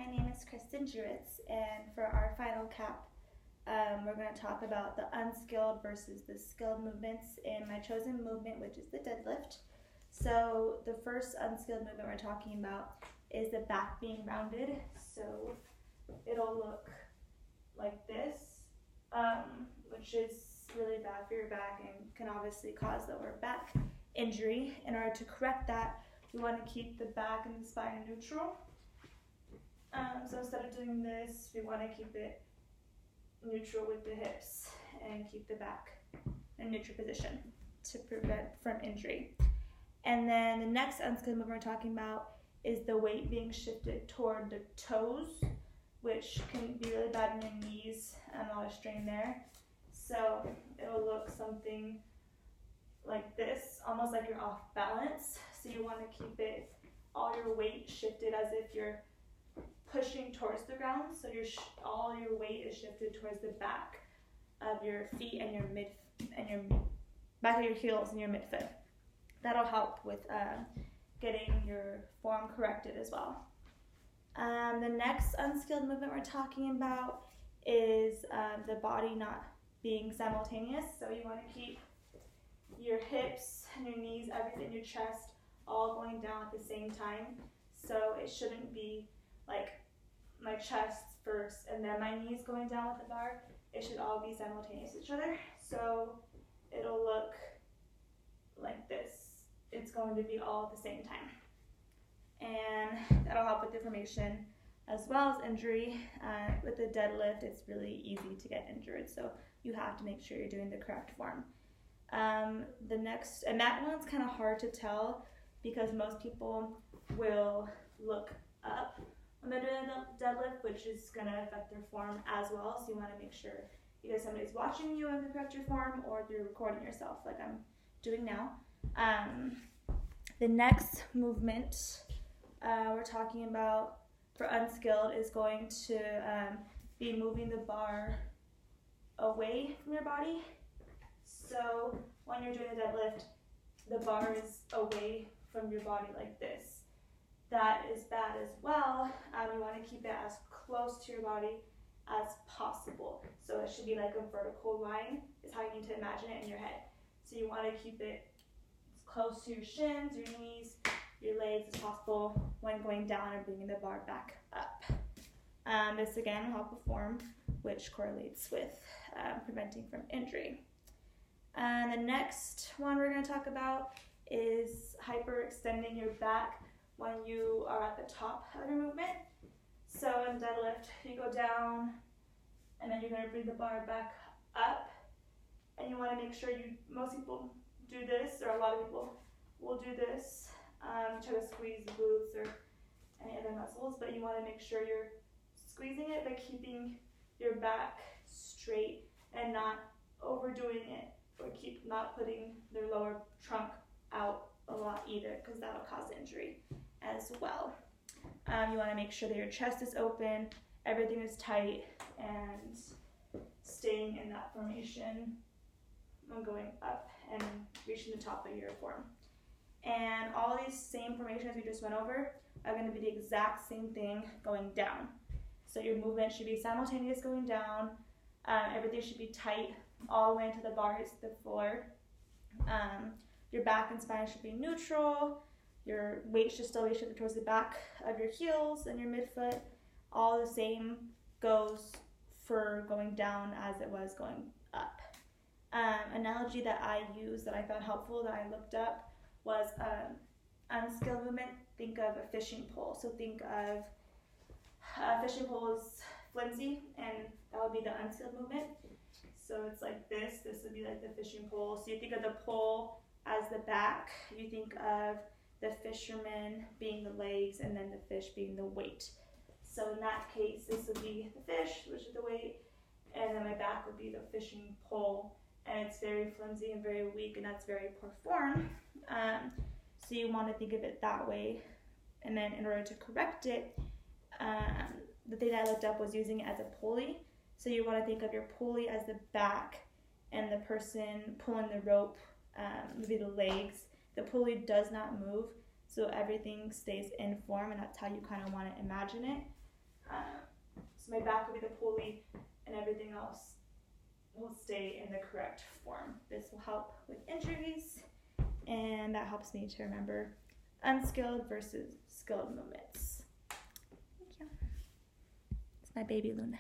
my name is Kristen Jewitz, and for our final cap, we're going to talk about the unskilled versus the skilled movements in my chosen movement, which is the deadlift. So the first unskilled movement we're talking about is the back being rounded. So it'll look like this, which is really bad for your back and can obviously cause lower back injury. In order to correct that, we want to keep the back and the spine neutral. So instead of doing this, we want to keep it neutral with the hips and keep the back in a neutral position to prevent from injury. And then the next unskilled movement we're talking about is the weight being shifted toward the toes, which can be really bad in your knees and a lot of strain there. So it'll look something like this, almost like you're off balance. So you want to keep it, all your weight shifted as if you're pushing towards the ground. So all your weight is shifted towards the back of your feet and your back of your heels and your midfoot. That'll help with getting your form corrected as well. The next unskilled movement we're talking about is the body not being simultaneous. So you want to keep your hips and your knees, everything, your chest, all going down at the same time. So it shouldn't be like my chest first and then my knees going down with the bar. It should all be simultaneous with each other. So it'll look like this. It's going to be all at the same time. And that'll help with deformation as well as injury. With the deadlift, it's really easy to get injured. So you have to make sure you're doing the correct form. The next, and that one's kind of hard to tell because most people will look up when they're doing a deadlift, which is going to affect their form as well. So you want to make sure either somebody's watching you and correct your form, or you're recording yourself like I'm doing now. The next movement we're talking about for unskilled is going to be moving the bar away from your body. So when you're doing a deadlift, the bar is away from your body like this. That is bad as well. You want to keep it as close to your body as possible. So it should be like a vertical line is how you need to imagine it in your head. So you want to keep it as close to your shins, your knees, your legs as possible when going down and bringing the bar back up. This again will help with form, which correlates with preventing from injury. And the next one we're going to talk about is hyperextending your back when you are at the top of your movement. So in deadlift, you go down and then you're going to bring the bar back up, and you want to make sure most people do this, or a lot of people will do this, try to squeeze the glutes or any other muscles, but you want to make sure you're squeezing it by keeping your back straight and not overdoing it, or keep not putting their lower trunk out a lot either, because that'll cause injury as well. You want to make sure that your chest is open, everything is tight, and staying in that formation when going up and reaching the top of your form. And all these same formations we just went over are going to be the exact same thing going down. So your movement should be simultaneous going down. Everything should be tight all the way until the bar hits the floor. Your back and spine should be neutral. Your weight should still be shifted towards the back of your heels and your midfoot. All the same goes for going down as it was going up. Analogy that I use that I found helpful that I looked up was unskilled movement. Think of a fishing pole. So think of a fishing pole is flimsy, and that would be the unskilled movement. So it's like this. This would be like the fishing pole. So you think of the pole as the back. You think of the fisherman being the legs, and then the fish being the weight. So in that case, this would be the fish, which is the weight, and then my back would be the fishing pole. And it's very flimsy and very weak, and that's very poor form. So you want to think of it that way. And then in order to correct it, the thing I looked up was using it as a pulley. So you want to think of your pulley as the back, and the person pulling the rope would be the legs. The pulley does not move, so everything stays in form, and that's how you kind of want to imagine it. So my back will be the pulley, and everything else will stay in the correct form. This will help with injuries, and that helps me to remember unskilled versus skilled movements. Thank you. It's my baby Luna.